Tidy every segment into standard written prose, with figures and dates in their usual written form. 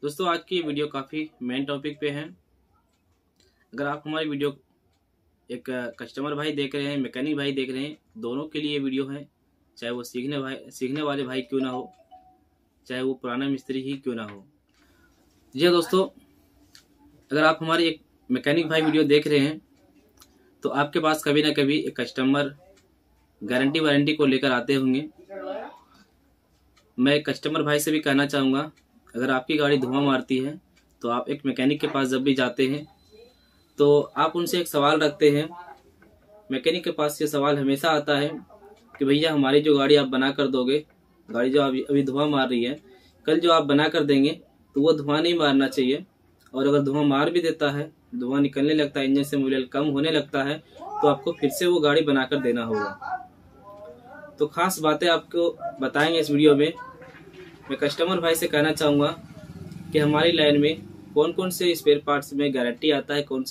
दोस्तों आज की वीडियो काफ़ी मेन टॉपिक पे है। अगर आप हमारी वीडियो एक कस्टमर भाई देख रहे हैं, मैकेनिक भाई देख रहे हैं, दोनों के लिए वीडियो है। चाहे वो सीखने वाले भाई क्यों ना हो, चाहे वो पुराना मिस्त्री ही क्यों ना हो। जी हाँ दोस्तों, अगर आप हमारी एक मैकेनिक भाई वीडियो देख रहे हैं तो आपके पास कभी ना कभी एक कस्टमर गारंटी वारंटी को लेकर आते होंगे। मैं कस्टमर भाई से भी कहना चाहूँगा, अगर आपकी गाड़ी धुआं मारती है तो आप एक मैकेनिक के पास जब भी जाते हैं तो आप उनसे एक सवाल रखते हैं। मैकेनिक के पास ये सवाल हमेशा आता है कि भैया हमारी जो गाड़ी आप बना कर दोगे, गाड़ी जो अभी धुआं मार रही है, कल जो आप बना कर देंगे तो वो धुआं नहीं मारना चाहिए, और अगर धुआं मार भी देता है, धुआं निकलने लगता है, इंजन से मोबिल कम होने लगता है, तो आपको फिर से वो गाड़ी बना कर देना होगा। तो खास बातें आपको बताएंगे इस वीडियो में। मैं कस्टमर भाई से कहना चाहूँगा कि हमारी लाइन में कौन कौन से स्पेयर पार्ट्स में गारंटी आता है, कौन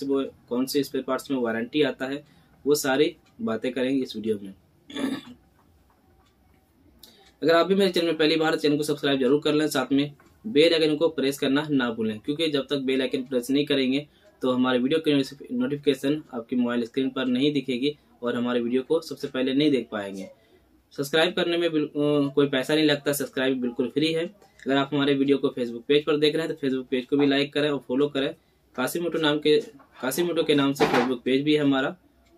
से स्पेयर पार्ट्स में वारंटी आता है, वो सारी बातें करेंगे इस वीडियो में। अगर आप भी मेरे चैनल में पहली बार, चैनल को सब्सक्राइब जरूर कर लें, साथ में बेल आइकन को प्रेस करना ना भूलें, क्योंकि जब तक बेल आइकन प्रेस नहीं करेंगे तो हमारे वीडियो की नोटिफिकेशन आपकी मोबाइल स्क्रीन पर नहीं दिखेगी और हमारे वीडियो को सबसे पहले नहीं देख पाएंगे। सब्सक्राइब करने में कोई पैसा नहीं लगता, सब्सक्राइब बिल्कुल फ्री है। अगर आप हमारे वीडियो को फेसबुक पेज पर देख रहे हैं तो फेसबुक पेज को भी लाइक करें और फॉलो करें। कासिमोटो के नाम से फेसबुक पेज भी है हमारा,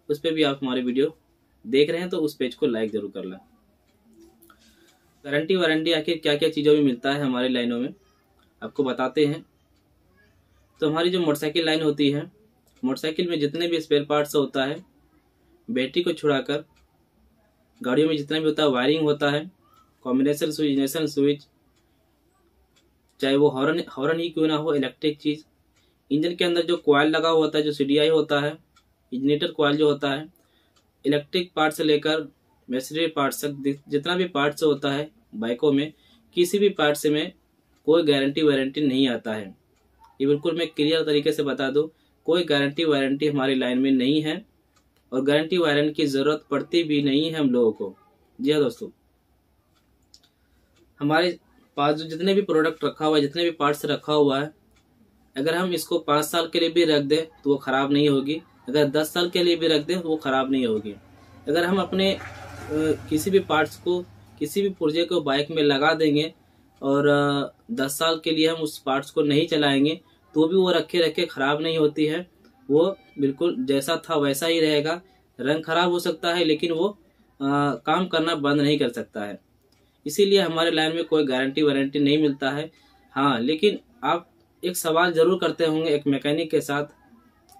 उस पर भी आप हमारे वीडियो देख रहे हैं तो उस पेज को लाइक जरूर कर लें। गारंटी वारंटी आखिर क्या क्या चीज़ों में मिलता है हमारी लाइनों में, आपको बताते हैं। तो हमारी जो मोटरसाइकिल लाइन होती है, मोटरसाइकिल में जितने भी स्पेयर पार्ट्स होता है, बैटरी को छुड़ाकर गाड़ियों में जितना भी होता है, वायरिंग होता है, कॉम्बिनेशन स्विच, इग्निशन स्विच, चाहे वो हॉर्न ही क्यों ना हो, इलेक्ट्रिक चीज, इंजन के अंदर जो कॉइल लगा हुआ होता है, जो सीडीआई होता है, इंजीनियर कॉइल जो होता है, इलेक्ट्रिक पार्ट से लेकर मशीनरी पार्ट्स तक जितना भी पार्ट्स होता है बाइकों में, किसी भी पार्ट्स में कोई गारंटी वारंटी नहीं आता है। ये बिल्कुल मैं क्लियर तरीके से बता दूं, कोई गारंटी वारंटी हमारी लाइन में नहीं है और गारंटी वारंटी की जरूरत पड़ती भी नहीं है हम लोगों को। जी हाँ दोस्तों, हमारे पास जो जितने भी प्रोडक्ट रखा हुआ है, जितने भी पार्ट्स रखा हुआ है, अगर हम इसको 5 साल के लिए भी रख दें तो वो खराब नहीं होगी, अगर 10 साल के लिए भी रख दें तो वो खराब नहीं होगी। अगर हम अपने किसी भी पार्ट्स को, किसी भी पुर्जे को बाइक में लगा देंगे और 10 साल के लिए हम उस पार्ट्स को नहीं चलाएंगे तो भी वो रखे रखे खराब नहीं होती है, वो बिल्कुल जैसा था वैसा ही रहेगा। रंग खराब हो सकता है लेकिन वो काम करना बंद नहीं कर सकता है। इसीलिए हमारे लाइन में कोई गारंटी वारंटी नहीं मिलता है। हाँ, लेकिन आप एक सवाल जरूर करते होंगे एक मैकेनिक के साथ,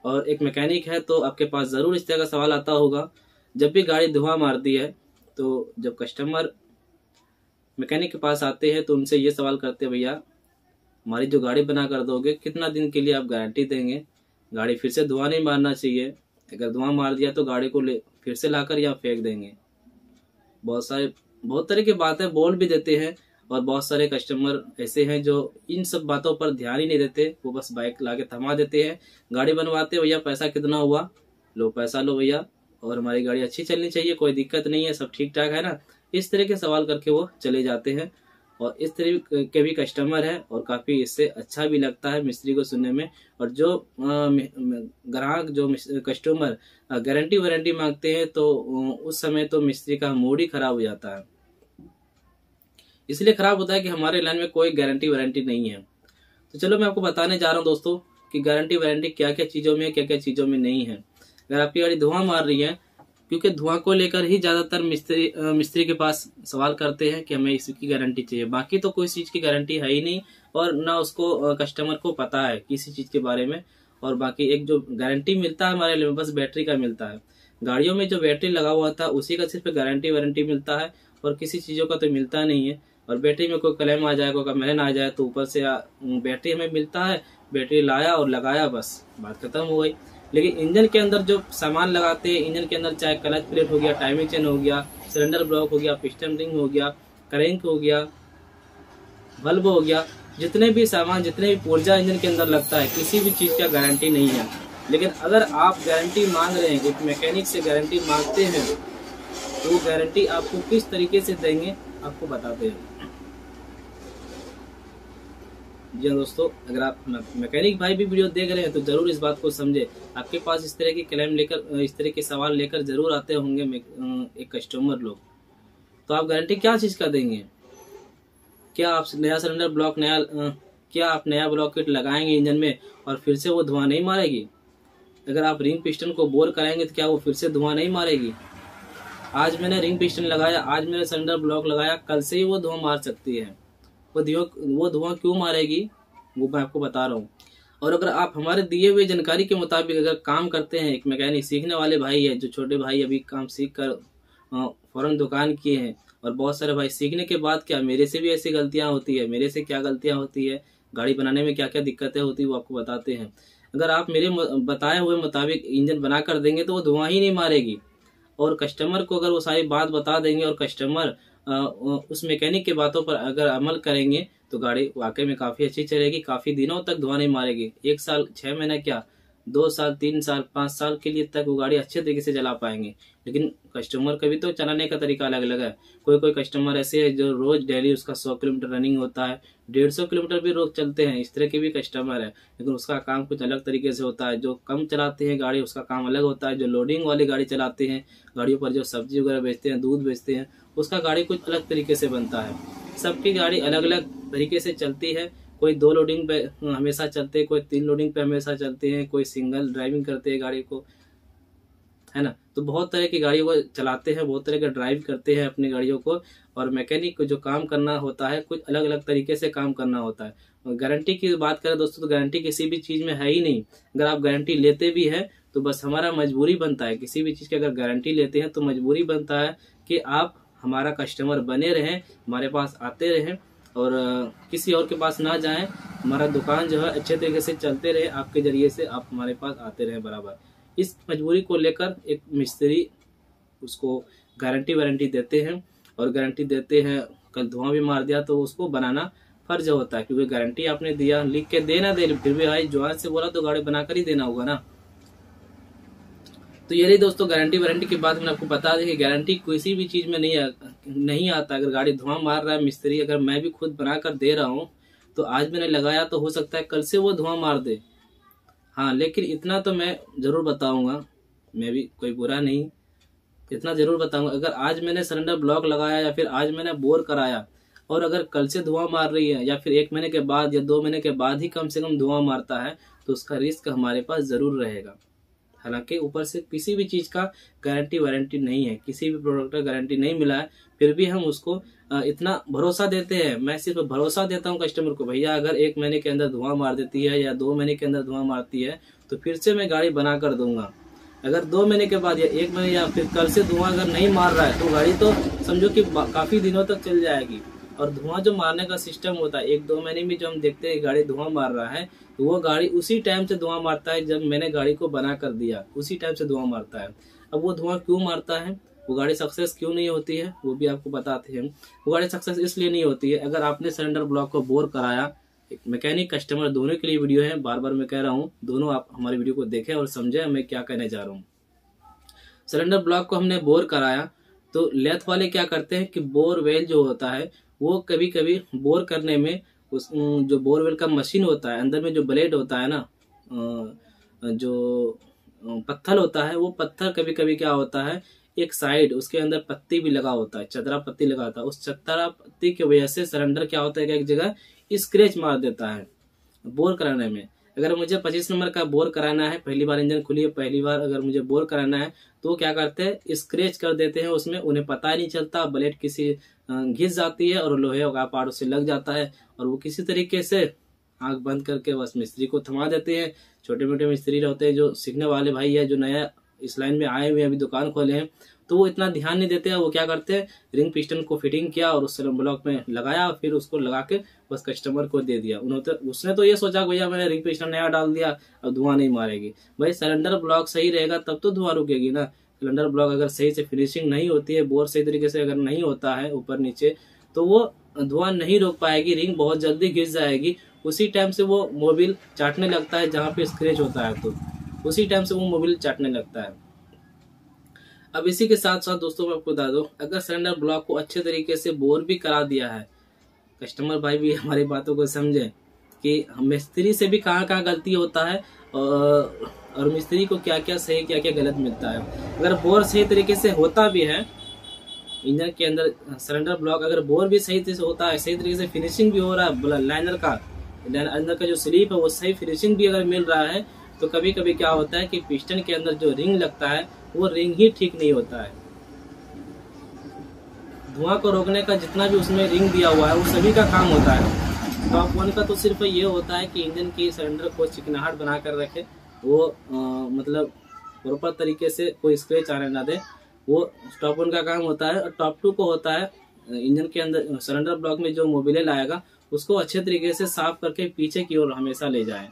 और एक मैकेनिक है तो आपके पास जरूर इस तरह का सवाल आता होगा। जब भी गाड़ी धुआं मारती है तो जब कस्टमर मैकेनिक के पास आते हैं तो उनसे ये सवाल करते हैं, भैया हमारी जो गाड़ी बना कर दोगे कितना दिन के लिए आप गारंटी देंगे, गाड़ी फिर से धुआं नहीं मारना चाहिए, अगर धुआं मार दिया तो गाड़ी को फिर से लाकर यहाँ फेंक देंगे। बहुत तरह की बातें बोल भी देते हैं, और बहुत सारे कस्टमर ऐसे हैं जो इन सब बातों पर ध्यान ही नहीं देते, वो बस बाइक लाके थमा देते हैं, गाड़ी बनवाते, भैया पैसा कितना हुआ, लो पैसा लो भैया, और हमारी गाड़ी अच्छी चलनी चाहिए, कोई दिक्कत नहीं है, सब ठीक ठाक है ना। इस तरह के सवाल करके वो चले जाते हैं, और इस तरह के भी कस्टमर है और काफी इससे अच्छा भी लगता है मिस्त्री को सुनने में। और जो ग्राहक, जो कस्टमर गारंटी वारंटी मांगते हैं तो उस समय तो मिस्त्री का मूड ही खराब हो जाता है। इसलिए खराब होता है कि हमारे लाइन में कोई गारंटी वारंटी नहीं है। तो चलो मैं आपको बताने जा रहा हूँ दोस्तों कि गारंटी वारंटी क्या क्या चीजों में, क्या क्या चीजों में नहीं है। अगर आपकी गाड़ी धुआं मार रही है, क्योंकि धुआं को लेकर ही ज्यादातर मिस्त्री के पास सवाल करते हैं कि हमें इसकी गारंटी चाहिए, बाकी तो कोई चीज की गारंटी है ही नहीं, और ना उसको कस्टमर को पता है किसी चीज के बारे में। और बाकी एक जो गारंटी मिलता है हमारे लिए बस बैटरी का मिलता है। गाड़ियों में जो बैटरी लगा हुआ था उसी का सिर्फ गारंटी वारंटी मिलता है, और किसी चीजों का तो मिलता नहीं है। और बैटरी में कोई क्लेम आ जाए, कोई कंप्लेन आ जाए तो ऊपर से बैटरी हमें मिलता है, बैटरी लाया और लगाया, बस बात खत्म हो गई। लेकिन इंजन के अंदर जो सामान लगाते हैं, इंजन के अंदर चाहे क्लच प्लेट हो गया, टाइमिंग चेन हो गया, सिलेंडर ब्लॉक हो गया, पिस्टन रिंग हो गया, क्रैंक हो गया, बल्ब हो गया, जितने भी सामान, जितने भी पुर्जा इंजन के अंदर लगता है, किसी भी चीज का गारंटी नहीं है। लेकिन अगर आप गारंटी मांग रहे हैं, एक मैकेनिक से गारंटी मांगते हैं, तो वो गारंटी आपको किस तरीके से देंगे आपको बताते हैं। जी हाँ दोस्तों, अगर आप मैकेनिक भाई भी वीडियो देख रहे हैं तो जरूर इस बात को समझे। आपके पास इस तरह की क्लेम लेकर, इस तरह के सवाल लेकर जरूर आते होंगे एक कस्टमर लोग। तो आप गारंटी क्या चीज का देंगे? क्या आप नया सिलेंडर ब्लॉक क्या आप नया ब्लॉक किट लगाएंगे इंजन में और फिर से वो धुआं नहीं मारेगी? अगर आप रिंग पिस्टन को बोर कराएंगे तो क्या वो फिर से धुआं नहीं मारेगी? आज मैंने रिंग पिस्टन लगाया, आज मैंने सिलेंडर ब्लॉक लगाया, कल से ही वो धुआं मार सकती है। वो धुआं क्यों मारेगी वो मैं आपको बता रहा हूँ। और अगर आप हमारे दिए हुए जानकारी के मुताबिक अगर काम करते हैं, एक मैकेनिक सीखने वाले भाई है, जो छोटे भाई अभी काम सीख कर फौरन दुकान किए हैं, और बहुत सारे भाई सीखने के बाद क्या मेरे से भी ऐसी गलतियां होती है, मेरे से क्या गलतियां होती है, गाड़ी बनाने में क्या क्या दिक्कतें होती है वो आपको बताते हैं। अगर आप मेरे बताए हुए मुताबिक इंजन बना कर देंगे तो वो धुआं ही नहीं मारेगी। और कस्टमर को अगर वो सारी बात बता देंगे और कस्टमर उस मैकेनिक के बातों पर अगर अमल करेंगे तो गाड़ी वाकई में काफी अच्छी चलेगी, काफी दिनों तक धुआं नहीं मारेगी। 1 साल 6 महीने क्या, 2 साल 3 साल 5 साल के लिए तक वो गाड़ी अच्छे तरीके से चला पाएंगे। लेकिन कस्टमर का भी तो चलाने का तरीका अलग अलग है। कोई कोई कस्टमर ऐसे है जो रोज डेली उसका 100 किलोमीटर रनिंग होता है, 150 किलोमीटर भी रोज चलते हैं, इस तरह के भी कस्टमर है। लेकिन उसका काम कुछ अलग तरीके से होता है। जो कम चलाते हैं गाड़ी उसका काम अलग होता है। जो लोडिंग वाली गाड़ी चलाते हैं, गाड़ियों पर जो सब्जी वगैरह बेचते हैं, दूध बेचते हैं, उसका गाड़ी कुछ अलग तरीके से बनता है। सबकी गाड़ी अलग अलग तरीके से चलती है। कोई 2 लोडिंग पे हमेशा चलते हैं, कोई 3 लोडिंग पे हमेशा चलते हैं, कोई सिंगल ड्राइविंग करते हैं गाड़ी को, है ना। तो बहुत तरह की गाड़ियों को चलाते हैं, बहुत तरह का ड्राइव करते हैं अपनी गाड़ियों को। और मैकेनिक को जो काम करना होता है कुछ अलग अलग तरीके से काम करना होता है। और गारंटी की बात करें दोस्तों तो गारंटी किसी भी चीज में है ही नहीं। अगर आप गारंटी लेते भी है तो बस हमारा मजबूरी बनता है, किसी भी चीज की अगर गारंटी लेते हैं तो मजबूरी बनता है कि आप हमारा कस्टमर बने रहें, हमारे पास आते रहें और किसी और के पास ना जाएं। हमारा दुकान जो है अच्छे तरीके से चलते रहे, आपके जरिए से आप हमारे पास आते रहे बराबर। इस मजबूरी को लेकर एक मिस्त्री उसको गारंटी वारंटी देते हैं, और गारंटी देते हैं कल धुआं भी मार दिया तो उसको बनाना फर्ज होता है, क्योंकि गारंटी आपने दिया, लिख के दे ना दे, फिर भी भाई जो से बोला तो गाड़ी बनाकर ही देना होगा ना। तो ये रही दोस्तों गारंटी वारंटी की बात। मैंने आपको बता दें कि गारंटी किसी भी चीज में नहीं आता। अगर गाड़ी धुआं मार रहा है मिस्त्री, अगर मैं भी खुद बनाकर दे रहा हूँ तो आज मैंने लगाया तो हो सकता है कल से वो धुआं मार दे। हाँ, लेकिन इतना तो मैं जरूर बताऊंगा, मैं भी कोई बुरा नहीं, इतना जरूर बताऊंगा। अगर आज मैंने सिलेंडर ब्लॉक लगाया या फिर आज मैंने बोर कराया और अगर कल से धुआं मार रही है या फिर 1 महीने के बाद या 2 महीने के बाद ही कम से कम धुआं मारता है तो उसका रिस्क हमारे पास जरूर रहेगा। हालांकि ऊपर से किसी भी चीज का गारंटी वारंटी नहीं है, किसी भी प्रोडक्ट का गारंटी नहीं मिला है, फिर भी हम उसको इतना भरोसा देते हैं। मैं सिर्फ भरोसा देता हूँ कस्टमर को, भैया अगर 1 महीने के अंदर धुआं मार देती है या 2 महीने के अंदर धुआं मारती है तो फिर से मैं गाड़ी बना कर दूंगा। अगर 2 महीने के बाद या 1 महीने या फिर कल से धुआं अगर नहीं मार रहा है तो गाड़ी तो समझो कि काफी दिनों तक चल जाएगी। और धुआं जो मारने का सिस्टम होता है, 1-2 महीने में जो हम देखते हैं गाड़ी धुआं मार रहा है तो वो गाड़ी उसी टाइम से धुआं मारता है जब मैंने गाड़ी को बना कर दिया, उसी टाइम से धुआं मारता है। अब वो धुआं क्यों मारता है, वो गाड़ी सक्सेस क्यों नहीं होती है, वो भी आपको बताते हैं। वो गाड़ी सक्सेस इसलिए नहीं होती है, अगर आपने सिलेंडर ब्लॉक को बोर कराया, मैकेनिक कस्टमर दोनों के लिए वीडियो है, बार बार मैं कह रहा हूँ दोनों आप हमारी वीडियो को देखें और समझे मैं क्या कहने जा रहा हूँ। सिलेंडर ब्लॉक को हमने बोर कराया तो लेथ वाले क्या करते हैं कि बोरवेल जो होता है वो कभी कभी बोर करने में उस जो बोरवेल का मशीन होता है, अंदर में जो ब्लेड होता है ना, जो पत्थर होता है, वो पत्थर कभी कभी क्या होता है एक साइड उसके अंदर पत्ती भी लगा होता है, चतरा पत्ती लगा होता है। उस चतरा पत्ती की वजह से सिलेंडर क्या होता है कि एक जगह स्क्रैच मार देता है बोर कराने में। अगर मुझे 25 नंबर का बोर कराना है, पहली बार इंजन खुली है, पहली बार अगर मुझे बोर कराना है तो क्या करते हैं स्क्रैच कर देते हैं उसमें, उन्हें पता नहीं चलता, ब्लेड किसी घिस जाती है और लोहे का पार्ट उससे लग जाता है और वो किसी तरीके से आंख बंद करके बस मिस्त्री को थमा देते हैं। छोटे मोटे मिस्त्री रहते हैं जो सीखने वाले भाई है, जो नया इस लाइन में आए हुए अभी दुकान खोले हैं, तो वो इतना ध्यान नहीं देते हैं। वो क्या करते हैं रिंग पिस्टन को फिटिंग किया और उस सिलेंडर ब्लॉक में लगाया और फिर उसको लगा के बस कस्टमर को दे दिया। उसने तो ये सोचा भैया मैंने रिंग पिस्टन नया डाल दिया अब धुआं नहीं मारेगी। भाई सिलेंडर ब्लॉक सही रहेगा तब तो धुआं रुकेगी ना। सिलेंडर ब्लॉक अगर सही से फिनिशिंग नहीं होती है, बोर सही तरीके से अगर नहीं होता है ऊपर नीचे, तो वो धुआं नहीं रोक पाएगी, रिंग बहुत जल्दी घिस जाएगी। उसी टाइम से वो मोबिल चाटने लगता है, जहाँ पे स्क्रैच होता है तो उसी टाइम से वो मोबिल चाटने लगता है। अब इसी के साथ साथ दोस्तों मैं आपको बता दूं, अगर सिलेंडर ब्लॉक को अच्छे तरीके से बोर भी करा दिया है, कस्टमर भाई भी हमारी बातों को समझे, कि मिस्त्री से भी कहाँ कहाँ गलती होता है और मिस्त्री को क्या क्या सही क्या क्या गलत मिलता है। अगर बोर सही तरीके से होता भी है इंजन के अंदर सिलेंडर ब्लॉक, अगर बोर भी सही तरीके से होता है, सही तरीके से फिनिशिंग भी हो रहा है, लाइनर का जो स्लीप है वो सही फिनिशिंग भी अगर मिल रहा है, तो कभी कभी क्या होता है कि पिस्टन के अंदर जो रिंग लगता है वो रिंग ही ठीक नहीं होता है। धुआं को रोकने का जितना भी उसमें रिंग दिया हुआ है वो सभी का काम होता है। टॉप वन का तो सिर्फ ये होता है कि इंजन की सिलेंडर को चिकनाहट बना कर रखे, वो मतलब प्रॉपर तरीके से कोई स्क्रैच आने ना दे, वो टॉप वन का काम होता है। और टॉप टू को होता है इंजन के अंदर सिलेंडर ब्लॉक में जो मोबिल आएगा उसको अच्छे तरीके से साफ करके पीछे की ओर हमेशा ले जाए।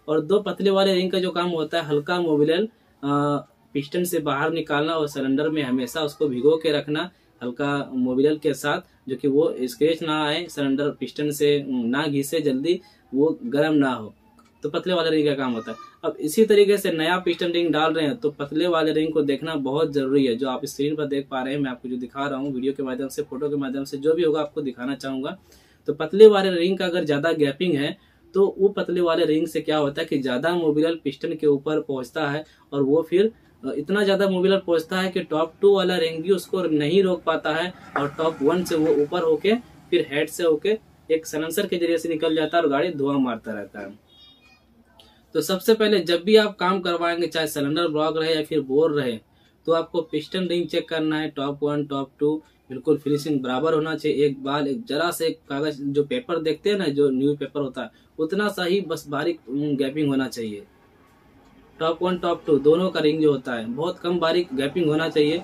और दो पतले वाले रिंग का जो काम होता है हल्का मोबिल पिस्टन से बाहर निकालना और सिलेंडर में हमेशा उसको भिगो के रखना हल्का मोबिल के साथ, जो कि वो स्क्रैच ना आए, सिलेंडर पिस्टन से ना घिसे, जल्दी वो गर्म ना हो, तो पतले वाले रिंग का काम होता है। अब इसी तरीके से नया पिस्टन रिंग डाल रहे हैं तो पतले वाले रिंग को देखना बहुत जरूरी है। जो आप स्क्रीन पर देख पा रहे हैं, मैं आपको जो दिखा रहा हूँ वीडियो के माध्यम से, फोटो के माध्यम से, जो भी होगा आपको दिखाना चाहूंगा। तो पतले वाले रिंग का अगर ज्यादा गैपिंग है तो वो पतले वाले रिंग से क्या होता है कि ज्यादा मोबिल पिस्टन के ऊपर पहुंचता है और वो फिर इतना ज्यादा मोबिल पहुंचता है कि टॉप टू वाला रिंग भी उसको नहीं रोक पाता है और टॉप वन से वो ऊपर होके फिर हेड से होके एक सलेंसर के जरिए से निकल जाता है और गाड़ी धुआं मारता रहता है। तो सबसे पहले जब भी आप काम करवाएंगे, चाहे सिलेंडर ब्लॉक रहे या फिर बोर रहे, तो आपको पिस्टन रिंग चेक करना है। टॉप वन टॉप टू बिल्कुल फिनिशिंग बराबर होना चाहिए। एक बाल एक जरा से कागज जो पेपर देखते हैं ना, जो न्यू पेपर होता है उतना सा ही बस बारीक गैपिंग होना चाहिए। टॉप वन टॉप टू दोनों का रिंग जो होता है बहुत कम बारीक गैपिंग होना चाहिए,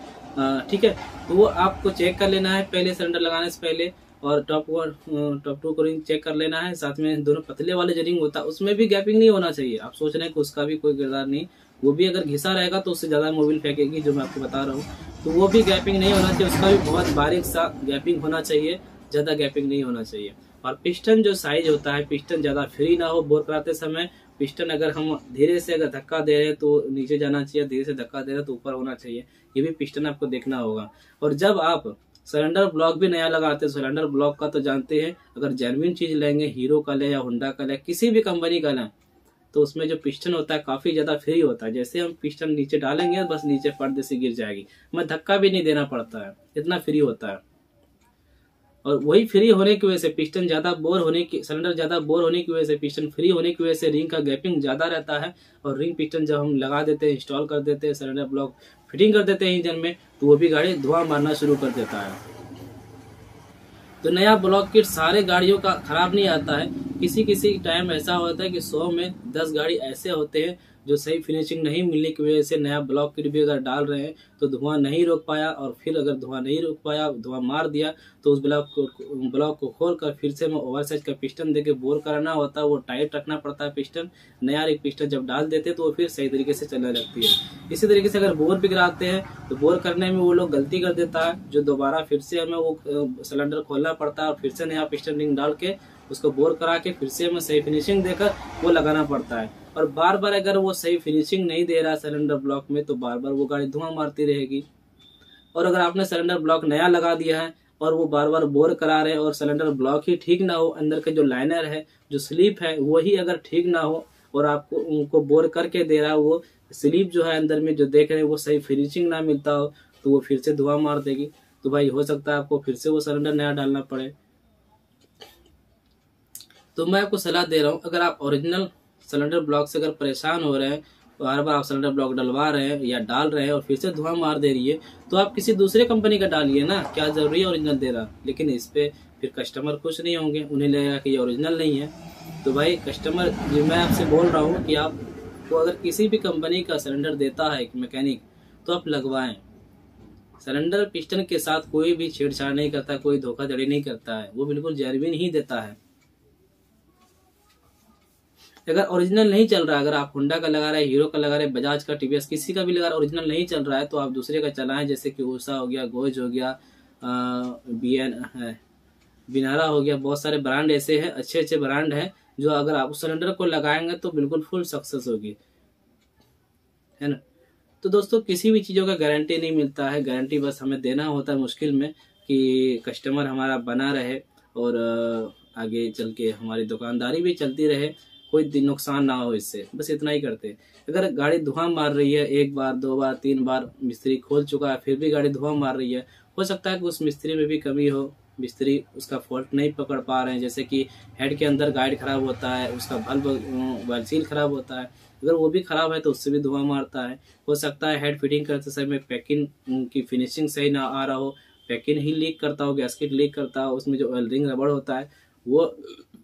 ठीक है। तो वो आपको चेक कर लेना है पहले सिलेंडर लगाने से पहले, और टॉप वन टॉप टू को रिंग चेक कर लेना है। साथ में दोनों पतले वाले जो रिंग होता है उसमें भी गैपिंग नहीं होना चाहिए। आप सोच रहे हैं कि उसका भी कोई किरदार नहीं, वो भी अगर घिसा रहेगा तो उससे ज्यादा मोबिल फेंकेगी, जो मैं आपको बता रहा हूँ, तो वो भी गैपिंग नहीं होना चाहिए। उसका भी बहुत बारीक सा गैपिंग होना चाहिए, ज्यादा गैपिंग नहीं होना चाहिए। और पिस्टन जो साइज होता है, पिस्टन ज्यादा फ्री ना हो बोर कराते समय। पिस्टन अगर हम धीरे से अगर धक्का दे रहे हैं तो नीचे जाना चाहिए, धीरे से धक्का दे रहे हैं तो ऊपर होना चाहिए। ये भी पिस्टन आपको देखना होगा। और जब आप सिलेंडर ब्लॉक भी नया लगाते हैं, सिलेंडर ब्लॉक का तो जानते हैं, अगर जेन्युइन चीज लेंगे, हीरो का ले या होंडा का ले, किसी भी कंपनी का लें, तो उसमें जो पिस्टन होता है काफी ज्यादा फ्री होता है। जैसे हम पिस्टन नीचे डालेंगे बस नीचे पर्दे से गिर जाएगी, हमें धक्का भी नहीं देना पड़ता है, इतना फ्री होता है। और वही फ्री होने की वजह से पिस्टन ज्यादा बोर होने की, सिलेंडर ज्यादा बोर होने की वजह से, पिस्टन फ्री होने की वजह से रिंग का गैपिंग ज्यादा रहता है। और रिंग पिस्टन जब हम लगा देते हैं, इंस्टॉल कर देते हैं, सिलेंडर ब्लॉक फिटिंग कर देते हैं इंजन में, तो वो भी गाड़ी धुआं मारना शुरू कर देता है। तो नया ब्लॉक किट सारे गाड़ियों का खराब नहीं आता है। किसी किसी टाइम ऐसा होता है कि 100 में 10 गाड़ी ऐसे होते हैं जो सही फिनिशिंग नहीं मिलने की वजह से नया ब्लॉक किट भी अगर डाल रहे हैं तो धुआं नहीं रोक पाया, और फिर अगर धुआं नहीं रोक पाया, धुआं मार दिया, तो उस ब्लॉक को खोल कर फिर से ओवर साइज का पिस्टन देके बोर कराना होता है। वो टाइट रखना पड़ता है पिस्टन। नया एक पिस्टन जब डाल देते हैं तो वो फिर सही तरीके से चलने लगती है। इसी तरीके से अगर बोर भी गिराते हैं तो बोर करने में वो लोग गलती कर देता है, जो दोबारा फिर से हमें वो सिलेंडर खोलना पड़ता है और फिर से नया पिस्टन रिंग डाल के उसको बोर करा के फिर से हमें सही फिनिशिंग देकर वो लगाना पड़ता है। और बार बार अगर वो सही फिनिशिंग नहीं दे रहा सिलेंडर ब्लॉक में तो बार बार वो गाड़ी धुआं मारती रहेगी। और अगर आपने सिलेंडर ब्लॉक नया लगा दिया है और वो बार बार बोर करा रहे हैं और सिलेंडर ब्लॉक ही ठीक ना हो, अंदर के जो लाइनर है, जो स्लीप है, वही अगर ठीक ना हो और आपको उनको बोर करके दे रहा है, वो स्लीप जो है अंदर में जो देख रहे हैं वो सही फिनिशिंग ना मिलता हो, तो वो फिर से धुआं मार देगी। तो भाई हो सकता है आपको फिर से वो सिलेंडर नया डालना पड़े। तो मैं आपको सलाह दे रहा हूँ, अगर आप ओरिजिनल सिलेंडर ब्लॉक से अगर परेशान हो रहे हैं, बार बार आप सिलेंडर ब्लॉक डलवा रहे हैं या डाल रहे हैं और फिर से धुआं मार दे रही है, तो आप किसी दूसरे कंपनी का डालिए ना, क्या जरूरी है ओरिजिनल दे रहा। लेकिन इस पे फिर कस्टमर खुश नहीं होंगे, उन्हें लगेगा कि ये ओरिजिनल नहीं है। तो भाई कस्टमर जो मैं आपसे बोल रहा हूँ कि आपको अगर किसी भी कंपनी का सिलेंडर देता है मैकेनिक तो आप लगवाएं। सिलेंडर पिस्टन के साथ कोई भी छेड़छाड़ नहीं करता, कोई धोखाधड़ी नहीं करता है, वो बिल्कुल जेन्युइन ही देता है। अगर ओरिजिनल नहीं चल रहा, अगर आप होंडा का लगा रहे हैं, हीरो का लगा रहे हैं, बजाज का, टीवीएस, किसी का भी लगा रहे, ओरिजिनल नहीं चल रहा है, तो आप दूसरे का चलाएं। जैसे कि उषा हो गया, गोज हो गया, बिनारा हो गया, बहुत सारे ब्रांड ऐसे हैं, अच्छे अच्छे ब्रांड हैं, जो अगर आप उस सिलेंडर को लगाएंगे तो बिल्कुल फुल सक्सेस होगी, है ना। तो दोस्तों किसी भी चीज़ों का गारंटी नहीं मिलता है, गारंटी बस हमें देना होता है मुश्किल में कि कस्टमर हमारा बना रहे और आगे चल के हमारी दुकानदारी भी चलती रहे, कोई नुकसान ना हो इससे, बस इतना ही करते हैं। अगर गाड़ी धुआं मार रही है, 1 बार 2 बार 3 बार मिस्त्री खोल चुका है फिर भी गाड़ी धुआं मार रही है, हो सकता है कि उस मिस्त्री में भी कमी हो, मिस्त्री उसका फॉल्ट नहीं पकड़ पा रहे हैं। जैसे कि हेड के अंदर गाइड खराब होता है, उसका बल्ब सील खराब होता है, अगर वो भी खराब है तो उससे भी धुआं मारता है। हो सकता है हेड फिटिंग करते समय पैकिंग की फिनिशिंग सही ना आ रहा हो, पैकिंग ही लीक करता हो, गैस्केट लीक करता हो, उसमें जो ऑयल रिंग रबड़ होता है वो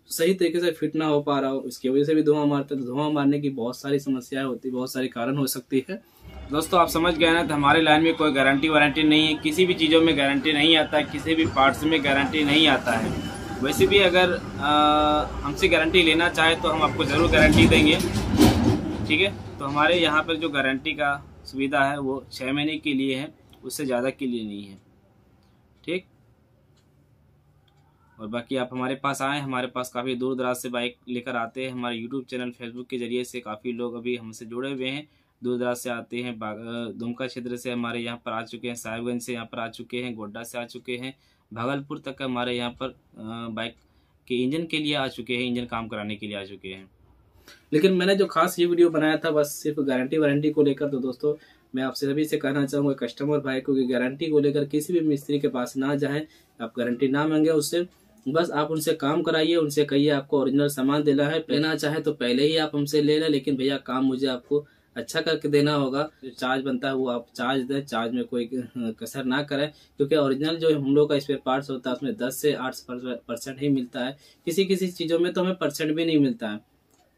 सही तरीके से फिट ना हो पा रहा हो, इसकी वजह से भी धुआं मारता है। तो धुआं मारने की बहुत सारी समस्याएं होती है, बहुत सारे कारण हो सकती है। दोस्तों आप समझ गए ना, तो हमारे लाइन में कोई गारंटी वारंटी नहीं है, किसी भी चीज़ों में गारंटी नहीं आता है, किसी भी पार्ट्स में गारंटी नहीं आता है। वैसे भी अगर हमसे गारंटी लेना चाहे तो हम आपको ज़रूर गारंटी देंगे, ठीक है। तो हमारे यहाँ पर जो गारंटी का सुविधा है वो 6 महीने के लिए है, उससे ज़्यादा के लिए नहीं है, ठीक। और बाकी आप हमारे पास आएँ, हमारे पास काफ़ी दूर दराज से बाइक लेकर आते हैं। हमारे यूट्यूब चैनल, फेसबुक के जरिए से काफ़ी लोग अभी हमसे जुड़े हुए हैं, दूर दराज से आते हैं। दुमका क्षेत्र से हमारे यहाँ पर आ चुके हैं, साहिबगंज से यहाँ पर आ चुके हैं, गोड्डा से आ चुके हैं, भागलपुर तक हमारे यहाँ पर बाइक के इंजन के लिए आ चुके हैं, इंजन काम कराने के लिए आ चुके हैं। लेकिन मैंने जो खास ये वीडियो बनाया था बस सिर्फ गारंटी वारंटी को लेकर। तो दोस्तों मैं आपसे सभी से कहना चाहूँगा, कस्टमर भाई को कि गारंटी को लेकर किसी भी मिस्त्री के पास ना जाए, आप गारंटी ना मांगे उससे, बस आप उनसे काम कराइए, उनसे कहिए आपको ओरिजिनल सामान देना है, लेना चाहे तो पहले ही आप हमसे ले लें, लेकिन भैया काम मुझे आपको अच्छा करके देना होगा। जो चार्ज बनता है वो आप चार्ज दें, चार्ज में कोई कसर ना करें, क्योंकि ओरिजिनल जो हम लोग का स्पेयर पार्ट्स होता है उसमें 10 से 8% ही मिलता है, किसी किसी चीज़ों में तो हमें परसेंट भी नहीं मिलता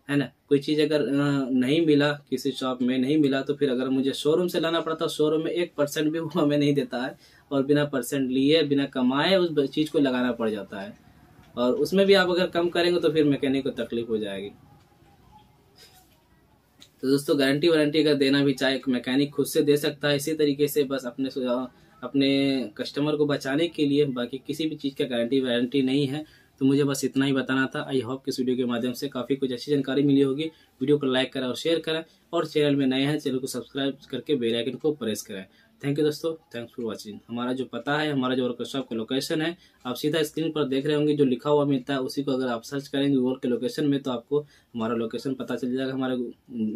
है ना। कोई चीज़ अगर नहीं मिला, किसी शॉप में नहीं मिला, तो फिर अगर मुझे शोरूम से लाना पड़ता, शोरूम में 1% भी वो हमें नहीं देता है, और बिना परसेंट लिए बिना कमाए उस चीज़ को लगाना पड़ जाता है, और उसमें भी आप अगर कम करेंगे तो फिर मैकेनिक को तकलीफ हो जाएगी। तो दोस्तों गारंटी वारंटी अगर देना भी चाहे मैकेनिक खुद से दे सकता है, इसी तरीके से बस अपने कस्टमर को बचाने के लिए, बाकी किसी भी चीज़ का गारंटी वारंटी नहीं है। तो मुझे बस इतना ही बताना था। आई होप कि इस वीडियो के माध्यम से काफ़ी कुछ अच्छी जानकारी मिली होगी। वीडियो को लाइक करें और शेयर करें, और चैनल में नए हैं चैनल को सब्सक्राइब करके बेल आइकन को प्रेस करें। थैंक यू दोस्तों, थैंक्स फॉर वाचिंग। हमारा जो पता है, हमारा जो वर्कशॉप का लोकेशन है, आप सीधा स्क्रीन पर देख रहे होंगे, जो लिखा हुआ मिलता है उसी को अगर आप सर्च करेंगे गूगल के लोकेशन में, तो आपको हमारा लोकेशन पता चल जाएगा, हमारे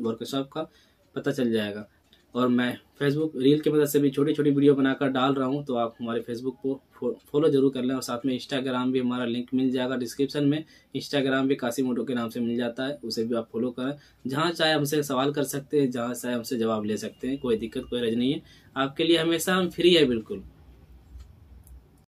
वर्कशॉप का पता चल जाएगा। और मैं फेसबुक रील की मदद से भी छोटी छोटी वीडियो बनाकर डाल रहा हूं, तो आप हमारे फेसबुक को फॉलो जरूर कर लें, और साथ में इंस्टाग्राम भी हमारा लिंक मिल जाएगा डिस्क्रिप्शन में। इंस्टाग्राम भी कासिम ऑटो के नाम से मिल जाता है, उसे भी आप फॉलो करें। जहां चाहे हमसे सवाल कर सकते हैं, जहां चाहे हमसे जवाब ले सकते हैं, कोई दिक्कत कोई रज नहीं है, आपके लिए हमेशा हम फ्री है बिल्कुल।